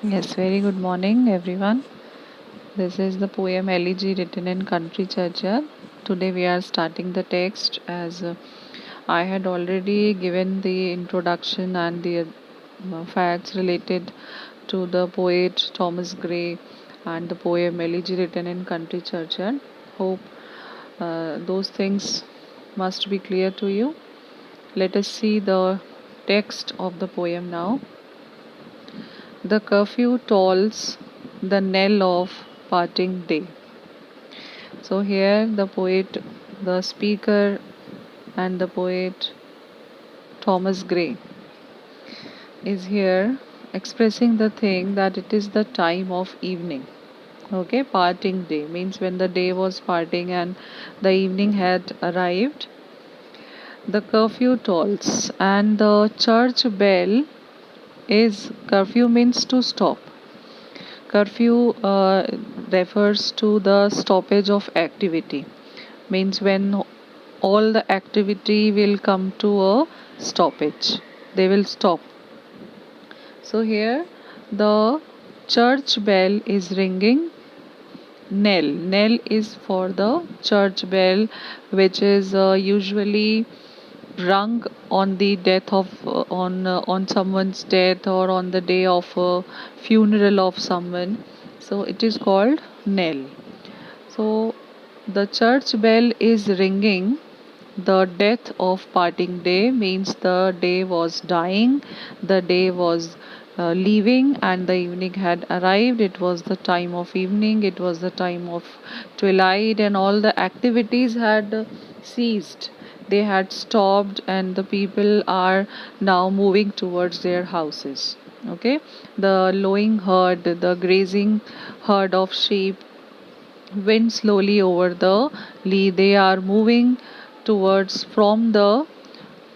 Yes, very good morning, everyone. This is the poem Elegy written in Country Churchyard. Today we are starting the text as I had already given the introduction and the facts related to the poet Thomas Gray and the poem Elegy written in Country Churchyard. Hope those things must be clear to you. Let us see the text of the poem now. The curfew tolls the knell of parting day. So here the poet, the speaker, and the poet Thomas Gray is here expressing the thing that it is the time of evening. Okay, parting day means when the day was parting and the evening had arrived. The curfew tolls and the church bell is curfew means to stop. Curfew refers to the stoppage of activity, means when all the activity will come to a stoppage, they will stop. So here the church bell is ringing. Knell is for the church bell, which is usually rung on the death of on someone's death or on the day of a funeral of someone, so it is called knell. So the church bell is ringing. The death of parting day means the day was dying, the day was leaving, and the evening had arrived. It was the time of evening, it was the time of twilight, and all the activities had ceased. They had stopped, and the people are now moving towards their houses. Okay, the lowing herd, the grazing herd of sheep went slowly over the Lee. They are moving towards from the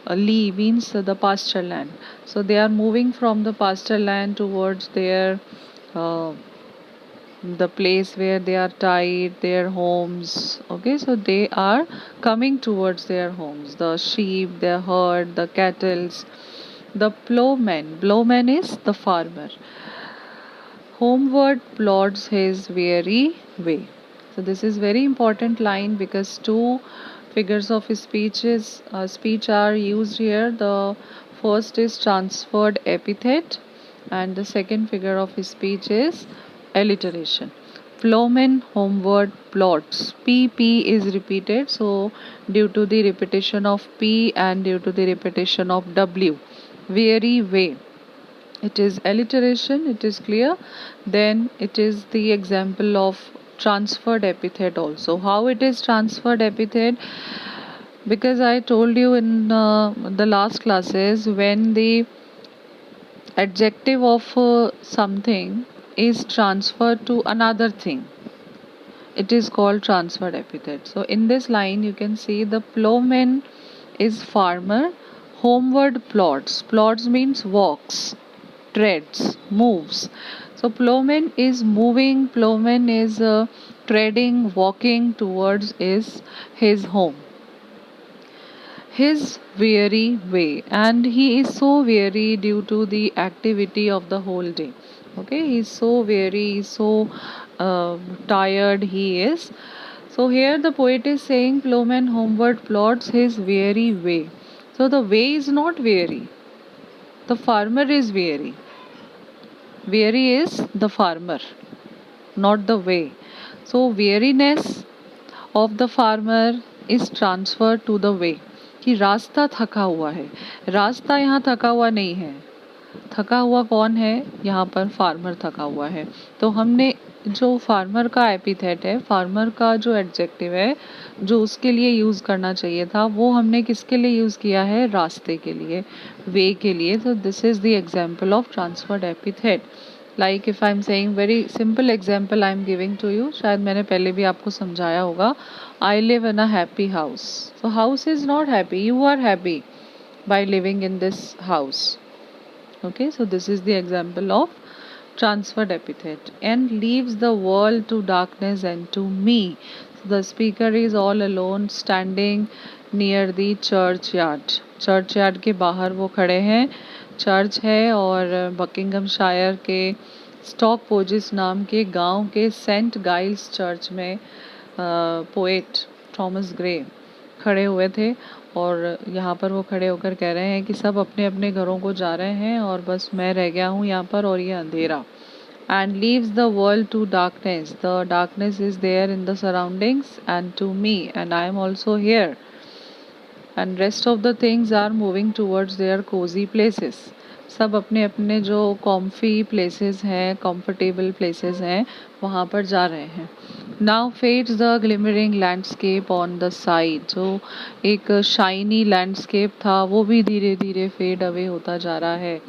Lee means the pasture land. So they are moving from the pasture land towards their uh, the place where they are tied, their homes. Okay, so they are coming towards their homes. The sheep, their herd, the cattle. The plowman is the farmer. Homeward plods his weary way. So this is very important line because two figures of speech are used here. The first is transferred epithet, and the second figure of speech is alliteration. Plowman homeward plods. P is repeated, so due to the repetition of P and due to the repetition of W, weary way, it is alliteration, it is clear. Then it is the example of transferred epithet also. How it is transferred epithet? Because I told you in the last classes, when the adjective of something is transferred to another thing, it is called transferred epithet. So in this line you can see the plowman is farmer. Homeward plods means walks, treads, moves. So plowman is moving, plowman is treading, walking towards his home, his weary way, and he is so weary due to the activity of the whole day. Okay, he is so weary, so tired he is. So here the poet is saying plowman homeward plods his weary way. So the way is not weary, the farmer is weary. Weary is the farmer, not the way. So weariness of the farmer is transferred to the way, कि रास्ता थका हुआ है. रास्ता यहाँ थका हुआ नहीं है. थका हुआ कौन है? यहाँ पर फार्मर थका हुआ है. तो हमने जो फार्मर का एपिथेट है, फार्मर का जो एडजेक्टिव है, जो उसके लिए यूज़ करना चाहिए था, वो हमने किसके लिए यूज़ किया है? रास्ते के लिए, वे के लिए. तो this is the example of transferred epithet. Like if I am saying, very simple example I am giving to you, शायद मैंने पहले भी आपको समझाया होगा. I live in a happy house. So house is not happy, you are happy by living in this house. Okay, so this is the example of transferred epithet. And leaves the world to darkness and to me. So the speaker is all alone standing near the churchyard. Church yard के बाहर वो खड़े हैं. Church है और Buckingham शायर के stock पोजिस नाम के गांव के सेंट गाइल्स चर्च में पोएट थॉमस ग्रे खड़े हुए थे और यहाँ पर वो खड़े होकर कह रहे हैं कि सब अपने अपने घरों को जा रहे हैं और बस मैं रह गया हूँ यहाँ पर और ये अंधेरा. And leaves the world to darkness. The darkness is there in the surroundings and to me, and I am also here. And rest of the things are moving towards their cozy places. सब अपने अपने जो comfy places हैं, comfortable places हैं, वहाँ पर जा रहे हैं. Now fades the glimmering landscape on the side. जो एक शाइनी लैंडस्केप था वो भी धीरे धीरे फेड अवे होता जा रहा है.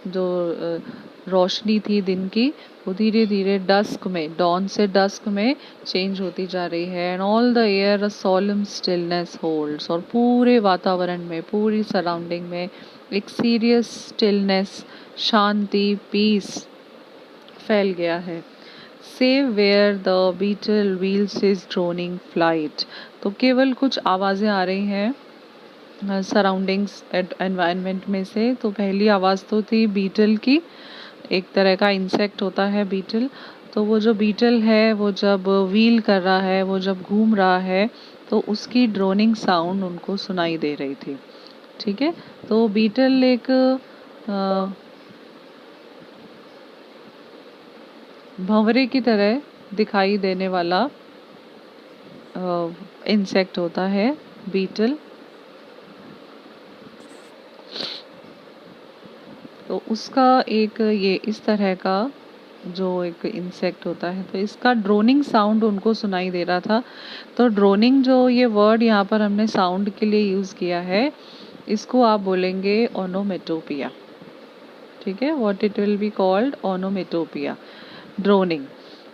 जो रोशनी थी दिन की वो धीरे धीरे डस्क में, डॉन से डस्क में चेंज होती जा रही है. And all the air a solemn stillness holds. और पूरे वातावरण में, पूरी सराउंडिंग में एक सीरियस स्टिलनेस, शांति, पीस फैल गया है. Save where the beetle wheels is droning flight. तो केवल कुछ आवाज़ें आ रही हैं सराउंडिंग्स एनवायरनमेंट में से. तो पहली आवाज़ तो थी बीटल की. एक तरह का इंसेक्ट होता है बीटल. तो वो जो बीटल है वो जब व्हील कर रहा है, वो जब घूम रहा है तो उसकी ड्रोनिंग साउंड उनको सुनाई दे रही थी. ठीक है. तो बीटल एक भंवरे की तरह दिखाई देने वाला इंसेक्ट होता है बीटल. तो उसका एक ये इस तरह का जो एक इंसेक्ट होता है, तो इसका ड्रोनिंग साउंड उनको सुनाई दे रहा था. तो ड्रोनिंग जो ये वर्ड यहाँ पर हमने साउंड के लिए यूज़ किया है, इसको आप बोलेंगे ओनोमेटोपिया. ठीक है. What it will be called, onomatopoeia, droning.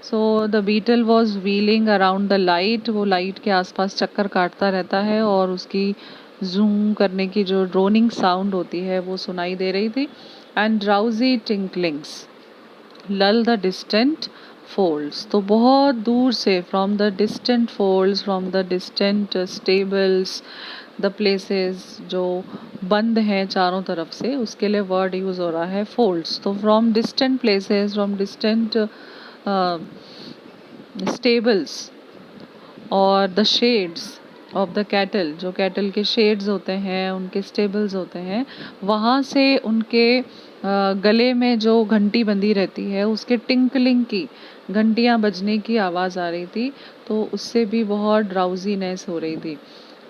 So the beetle was wheeling around the light. वो लाइट के आसपास चक्कर काटता रहता है और उसकी जूम करने की जो ड्रोनिंग साउंड होती है वो सुनाई दे रही थी. एंड ड्राउजी टिंकलिंग्स लल द डिस्टेंट फोल्ड्स. तो बहुत दूर से, from the distant folds, from the distant stables, the places जो बंद हैं चारों तरफ से, उसके लिए वर्ड यूज़ हो रहा है फोल्ड्स. तो from distant places, from distant stables और the sheds of the cattle, जो कैटल के शेड्स होते हैं, उनके स्टेबल्स होते हैं, वहाँ से उनके गले में जो घंटी बंधी रहती है उसके टिंकलिंग की, घंटियाँ बजने की आवाज़ आ रही थी. तो उससे भी बहुत ड्राउजीनेस हो रही थी.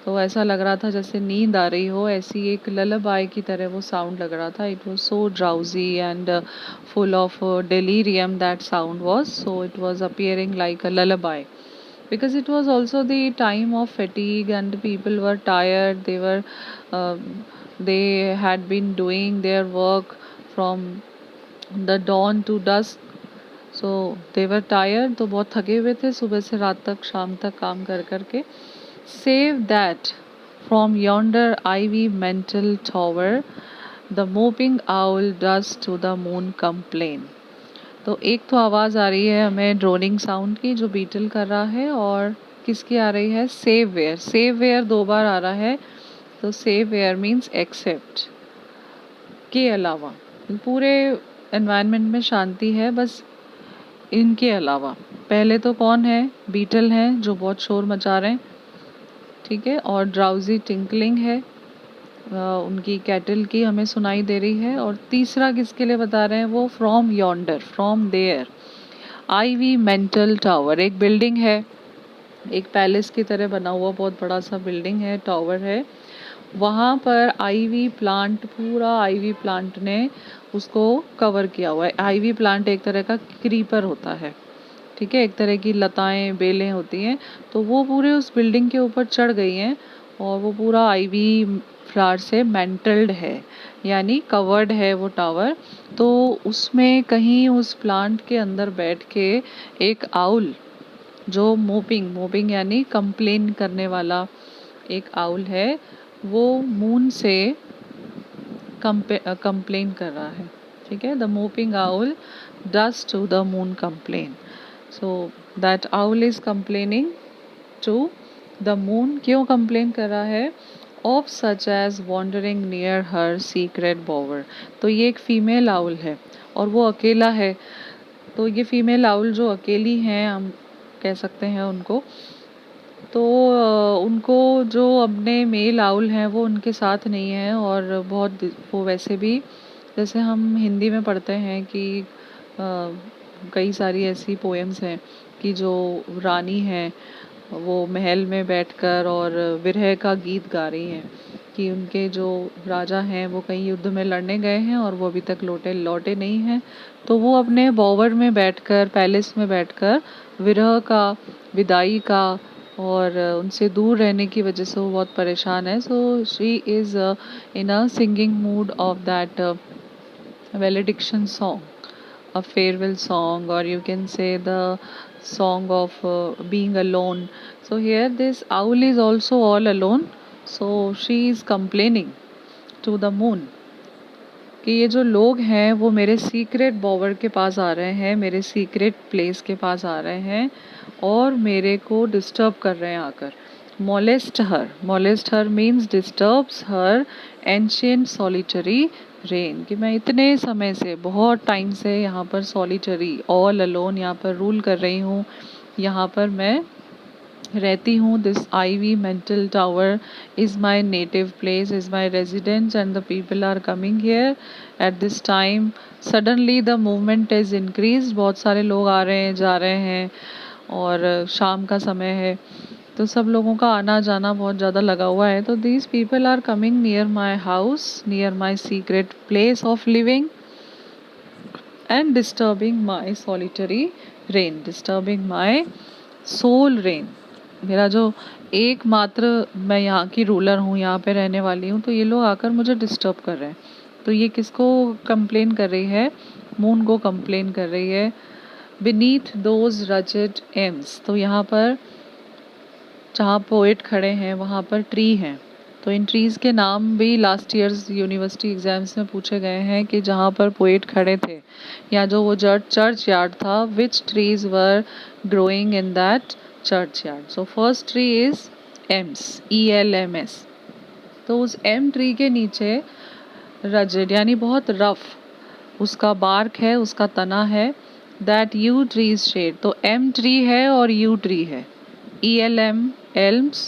तो ऐसा लग रहा था जैसे नींद आ रही हो, ऐसी एक ललबाई की तरह वो साउंड लग रहा था. It was so drowsy and full of delirium that sound was. So it was appearing like a lullaby, because it was also the time of fatigue and people were tired. Uh, they had been doing their work from the dawn to dusk. So they were tired. तो बहुत थके हुए थे सुबह से रात तक, शाम तक काम कर कर के. Save that from yonder ivy mantle tower the moping owl does to the moon complain. तो एक तो आवाज़ आ रही है हमें ड्रोनिंग साउंड की जो बीटल कर रहा है, और किसकी आ रही है, सेव वेयर. सेव वेयर 2 बार आ रहा है. तो सेव वेयर मीन्स एक्सेप्ट, के अलावा. पूरे एनवायरनमेंट में शांति है, बस इनके अलावा. पहले तो कौन है, बीटल हैं जो बहुत शोर मचा रहे हैं. ठीक है. और ड्राउजी टिंकलिंग है उनकी कैटल की, हमें सुनाई दे रही है. और तीसरा किसके लिए बता रहे हैं, वो from yonder, from there ivy mantled tower. एक बिल्डिंग है, एक पैलेस की तरह बना हुआ बहुत बड़ा सा बिल्डिंग है, टावर है. वहाँ पर आईवी प्लांट, पूरा आईवी प्लांट ने उसको कवर किया हुआ है. आईवी प्लांट एक तरह का क्रीपर होता है. ठीक है. एक तरह की लताएं, बेलें होती हैं. तो वो पूरे उस बिल्डिंग के ऊपर चढ़ गई हैं और वो पूरा आईवी फ्लावर से मेंटल्ड है, यानी कवर्ड है वो टावर. तो उसमें कहीं उस प्लांट के अंदर बैठ के एक आउल, जो मोपिंग यानी कंप्लेन करने वाला एक आउल है, वो मून से कंप्लेन कर रहा है. ठीक है. The moping owl does to the moon complain. So that owl is complaining to the moon. क्यों कंप्लेन कर रहा है, of such as wandering near her secret bower. तो ये एक फीमेल आउल है और वो अकेला है. तो ये फीमेल आउल जो अकेली हैं, हम कह सकते हैं उनको, तो उनको जो अपने मेल आउल हैं वो उनके साथ नहीं है। और बहुत वो वैसे भी जैसे हम हिंदी में पढ़ते हैं कि कई सारी ऐसी पोएम्स हैं कि जो रानी हैं वो महल में बैठकर और विरह का गीत गा रही हैं कि उनके जो राजा हैं वो कहीं युद्ध में लड़ने गए हैं और वो अभी तक लौटे नहीं हैं। तो वो अपने बॉवर में बैठकर, पैलेस में बैठकर विरह का, विदाई का और उनसे दूर रहने की वजह से वो बहुत परेशान है। So she is in a singing mood off that valediction song, a farewell song, or you can say the song of being alone. So here this owl is also all alone, so she is complaining to the moon कि ये जो लोग हैं वो मेरे secret Bower के पास आ रहे हैं, मेरे सीक्रेट प्लेस के पास आ रहे हैं और मेरे को डिस्टर्ब कर रहे हैं आकर। मोलेस्ट हर मीन्स डिस्टर्ब्स हर एंशियंट सॉलिटरी रेन, कि मैं इतने समय से, बहुत टाइम से यहाँ पर सॉलिटरी, ऑल अलोन यहाँ पर रूल कर रही हूँ, यहाँ पर मैं रहती हूँ। This ivy mantled tower is my native place, is my residence and the people are coming here at this time. Suddenly the movement is increase, बहुत सारे लोग आ रहे हैं, जा रहे हैं और शाम का समय है तो सब लोगों का आना जाना बहुत ज़्यादा लगा हुआ है। तो these people are coming near my house, near my secret place of living and disturbing my solitary reign, disturbing my soul reign. मेरा जो एकमात्र, मैं यहाँ की रूलर हूँ, यहाँ पे रहने वाली हूँ, तो ये लोग आकर मुझे डिस्टर्ब कर रहे हैं। तो ये किसको कंप्लेन कर रही है? मून को कंप्लेन कर रही है। बीनीथ दोज रजेड एम्स, तो यहाँ पर जहाँ पोएट खड़े हैं वहाँ पर ट्री हैं। तो इन ट्रीज़ के नाम भी लास्ट ईयर्स यूनिवर्सिटी एग्जाम्स में पूछे गए हैं कि जहाँ पर पोएट खड़े थे या जो वो चर्च यार्ड था, which trees were growing in that churchyard. So first tree is elms, ELMS। तो उस एम ट्री के नीचे रजेड यानी बहुत रफ उसका बार्क है, उसका तना है। दैट यू ट्रीज शेड, तो एम ट्री है और यू ट्री है, ELM elms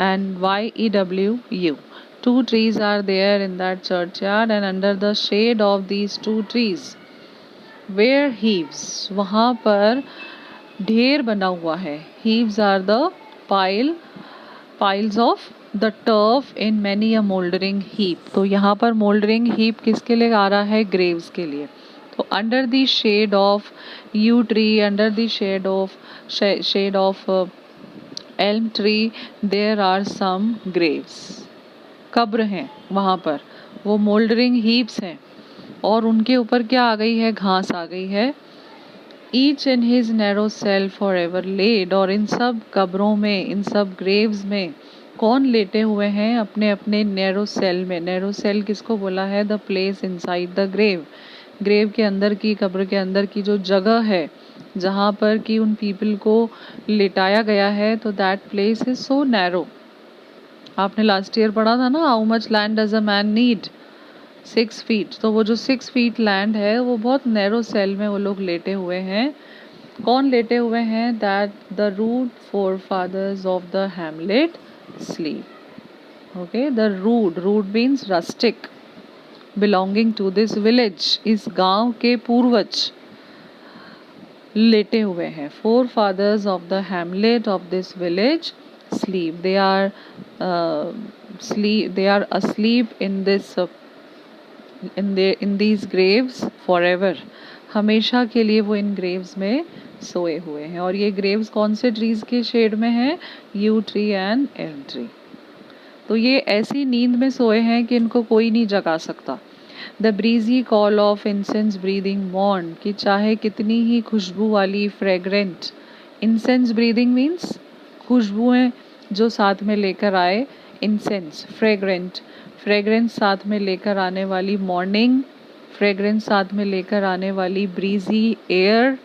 and YEW. Two trees are there in that churchyard and under the shade of these two trees where heaves, वहाँ पर ढेर बना हुआ है। heaves are the piles of the turf in many a moldering heap। तो यहाँ पर moldering heap किसके लिए आ रहा है? graves के लिए। तो under the shade of yew tree, under the shade of elm tree there are some graves, कब्र हैं वहाँ पर, वो मोल्डरिंग हीप्स हैं और उनके ऊपर क्या आ गई है? घास आ गई है। Each in his narrow cell for ever laid, और इन सब कब्रों में, इन सब ग्रेव्स में कौन लेटे हुए हैं? अपने अपने नैरो सेल में। नैरो सेल किसको बोला है? The place inside the grave, grave के अंदर की, कब्र के अंदर की जो जगह है जहाँ पर कि उन पीपल को लिटाया गया है, तो that place is so narrow. आपने लास्ट ईयर पढ़ा था ना, how much land does a man need? 6 feet. तो वो जो 6 फीट लैंड है वो बहुत नैरो सेल में वो लोग लेटे हुए हैं। कौन लेटे हुए हैं? That the rude forefathers of the hamlet sleep. Okay, the rude means rustic belonging to this village, इस गांव के पूर्वज लेटे हुए हैं। 4 fathers of the hamlet of this village sleep, they are asleep in this in these graves forever, हमेशा के लिए वो इन ग्रेव्स में सोए हुए हैं। और ये ग्रेव्स कौन से ट्रीज के शेड में हैं? You tree and Elm tree. तो ये ऐसी नींद में सोए हैं कि इनको कोई नहीं जगा सकता। The breezy call of incense breathing morn, कि चाहे कितनी ही खुशबू वाली फ्रेगरेंट, इंसेंस ब्रीदिंग मीन्स खुशबुएं जो साथ में लेकर आए, इंसेंस फ्रेगरेंस साथ में लेकर आने वाली मॉर्निंग, फ्रेगरेंस साथ में लेकर आने वाली ब्रीजी एयर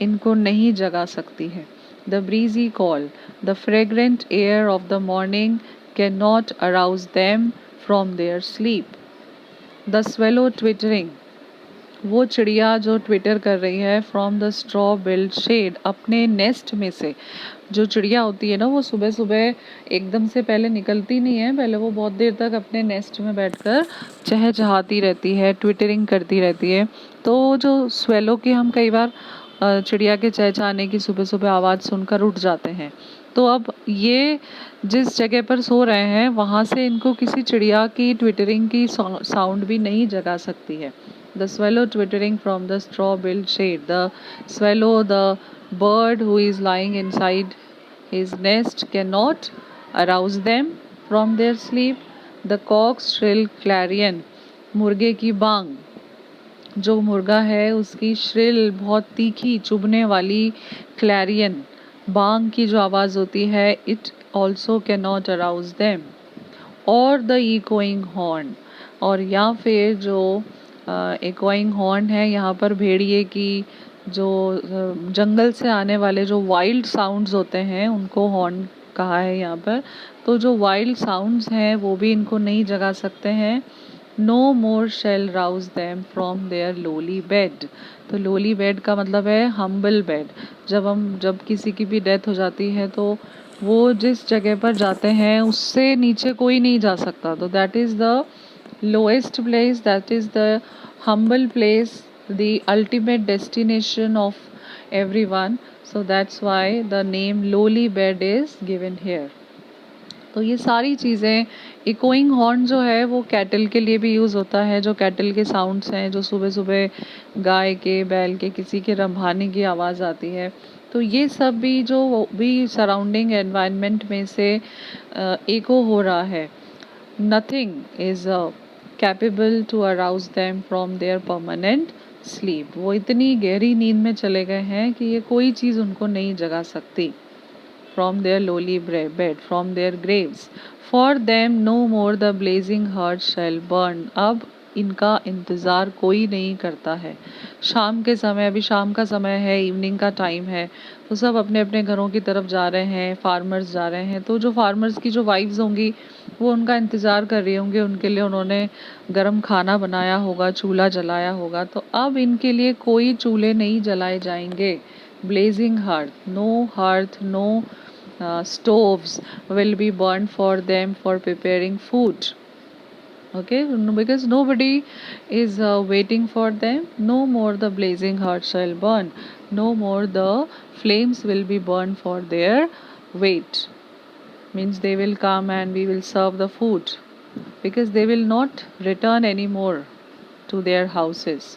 इनको नहीं जगा सकती है। The breezy call, the fragrant air of the morning can not arouse them from there sleep. The swallow twittering वो चिड़िया जो ट्विटर कर रही है from the straw built shed, अपने नेस्ट में से। जो चिड़िया होती है ना, वो सुबह सुबह एकदम से पहले निकलती नहीं है, पहले वो बहुत देर तक अपने नेस्ट में बैठकर चहचहाती रहती है, ट्विटरिंग करती रहती है। तो जो स्वेलो की हम कई बार चिड़िया के चहचहाने की सुबह सुबह आवाज़ सुनकर उठ जाते हैं। तो अब ये जिस जगह पर सो रहे हैं वहाँ से इनको किसी चिड़िया की ट्विटरिंग की साउंड भी नहीं जगा सकती है। The swallow twittering from the straw built shed, the swallow, the bird who is lying inside his nest cannot arouse them from their sleep. The cock's shrill clarion, मुर्गे की बांग, जो मुर्गा है उसकी श्रिल बहुत तीखी चुभने वाली क्लैरियन बांग की जो आवाज़ होती है, it also can not arouse them. और द इकोइंग हॉर्न, और या फिर जो इकोइंग हॉर्न है, यहाँ पर भेड़िए की जो जंगल से आने वाले जो वाइल्ड साउंड्स होते हैं उनको हॉर्न कहा है यहाँ पर। तो जो वाइल्ड साउंड्स हैं वो भी इनको नहीं जगा सकते हैं। No more shall rouse them from their lowly bed. तो लोली बेड का मतलब है हम्बल बेड। जब किसी की भी डेथ हो जाती है तो वो जिस जगह पर जाते हैं उससे नीचे कोई नहीं जा सकता, तो that is the lowest place, that is the humble place, the ultimate destination of everyone. So that's why the name lowly bed is given here. तो ये सारी चीज़ें, इकोइंग हॉर्न जो है वो कैटल के लिए भी यूज़ होता है। जो कैटल के साउंड्स हैं, जो सुबह सुबह गाय के, बैल के, किसी के रंभाने की आवाज़ आती है, तो ये सब भी जो भी सराउंडिंग एनवायरनमेंट में से एको हो रहा है, nothing is capable to arouse them from their permanent sleep. वो इतनी गहरी नींद में चले गए हैं कि ये कोई चीज़ उनको नहीं जगा सकती। From their lowly bed, from their graves, for them no more the blazing heart shall burn. अब इनका इंतज़ार कोई नहीं करता है। शाम के समय, अभी शाम का समय है, इवनिंग का टाइम है, तो सब अपने अपने घरों की तरफ जा रहे हैं, फार्मर्स जा रहे हैं। तो जो फार्मर्स की जो वाइफ्स होंगी वो उनका इंतज़ार कर रही होंगी, उनके लिए उन्होंने गर्म खाना बनाया होगा, चूल्हा जलाया होगा। तो अब इनके लिए कोई चूल्हे नहीं जलाए जाएंगे। Blazing hearth, no hearth, no stoves will be burned for them for preparing food. Okay, because nobody is waiting for them. No more the blazing heart shall burn. No more the flames will be burned for their weight. Means they will come and we will serve the food, because they will not return anymore to their houses.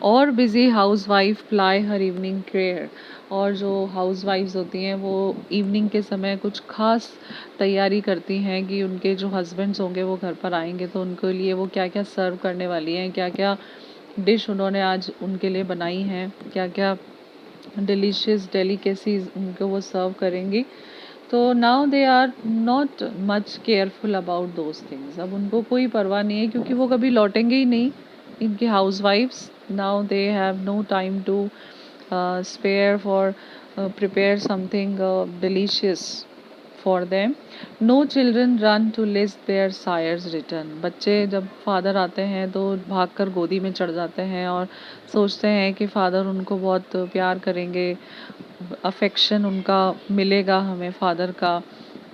और busy house wife ply हर evening care, और जो house wives होती हैं वो evening के समय कुछ खास तैयारी करती हैं कि उनके जो हस्बैंड्स होंगे वो घर पर आएंगे तो उनके लिए वो क्या क्या सर्व करने वाली हैं, क्या क्या डिश उन्होंने आज उनके लिए बनाई हैं, क्या क्या डिलीशियस डेलिकेसीज उनको वो सर्व करेंगी। तो now they are not much careful about those things. अब उनको कोई परवाह नहीं है क्योंकि वो कभी लौटेंगे ही नहीं, इनके house wives. Now they have no time to spare for prepare something delicious for them. No children run to list their sire's return. बच्चे जब फादर आते हैं तो भागकर गोदी में चढ़ जाते हैं और सोचते हैं कि फादर उनको बहुत प्यार करेंगे, अफेक्शन उनका मिलेगा हमें फादर का।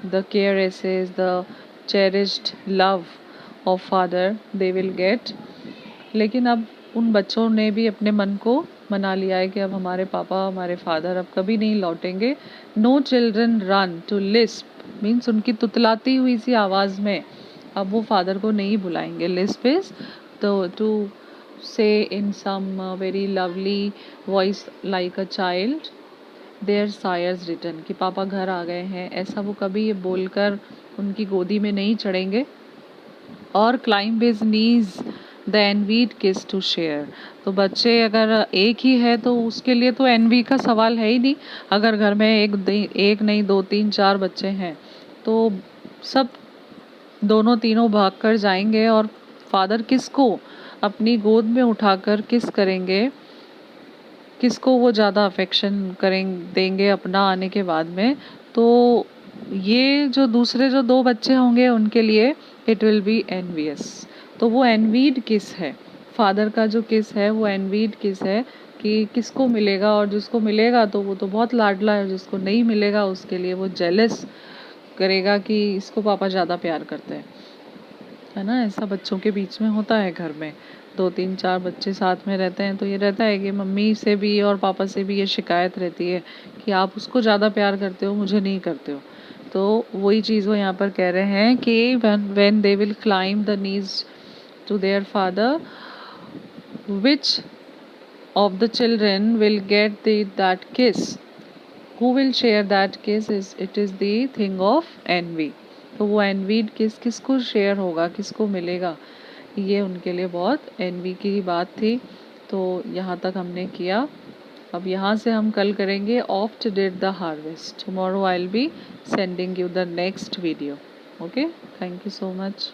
The caresses, the cherished love of father they will get. लेकिन अब उन बच्चों ने भी अपने मन को मना लिया है कि अब हमारे पापा, हमारे फादर अब कभी नहीं लौटेंगे। No children run to lisp, means उनकी तुतलाती हुई सी आवाज़ में अब वो फादर को नहीं बुलाएंगे। लिस्प इज तो to say in some very lovely voice like a child their sires return, कि पापा घर आ गए हैं, ऐसा वो कभी ये बोलकर उनकी गोदी में नहीं चढ़ेंगे। और क्लाइंब हिज नीज द एनवीड किस टू शेयर, तो बच्चे अगर एक ही है तो उसके लिए तो एनवी का सवाल है ही नहीं। अगर घर में एक नहीं 2 3 4 बच्चे हैं तो सब दोनों तीनों भागकर जाएंगे और फादर किसको अपनी गोद में उठाकर किस करेंगे, किसको वो ज़्यादा अफेक्शन देंगे अपना आने के बाद में। तो ये जो दूसरे जो 2 बच्चे होंगे उनके लिए इट विल बी एनवियस। तो वो एनवीड किस है, फादर का जो किस है वो एनवीड किस है कि किसको मिलेगा, और जिसको मिलेगा तो वो तो बहुत लाडला है, जिसको नहीं मिलेगा उसके लिए वो जेलस करेगा कि इसको पापा ज़्यादा प्यार करते हैं, है ना। ऐसा बच्चों के बीच में होता है, घर में 2 3 4 बच्चे साथ में रहते हैं तो ये रहता है कि मम्मी से भी और पापा से भी ये शिकायत रहती है कि आप उसको ज़्यादा प्यार करते हो, मुझे नहीं करते हो। तो वही चीज़ वो यहाँ पर कह रहे हैं कि when they will climb the knees to their father, which of the children will get that kiss, who will share that kiss, is it is the thing of envy। तो वो एनवीड किस किसको शेयर होगा, किसको मिलेगा, ये उनके लिए बहुत एनवी की बात थी। तो यहाँ तक हमने किया। अब यहाँ से हम कल करेंगे oft did the harvest. Tomorrow I will be sending you the next video. Okay, thank you so much.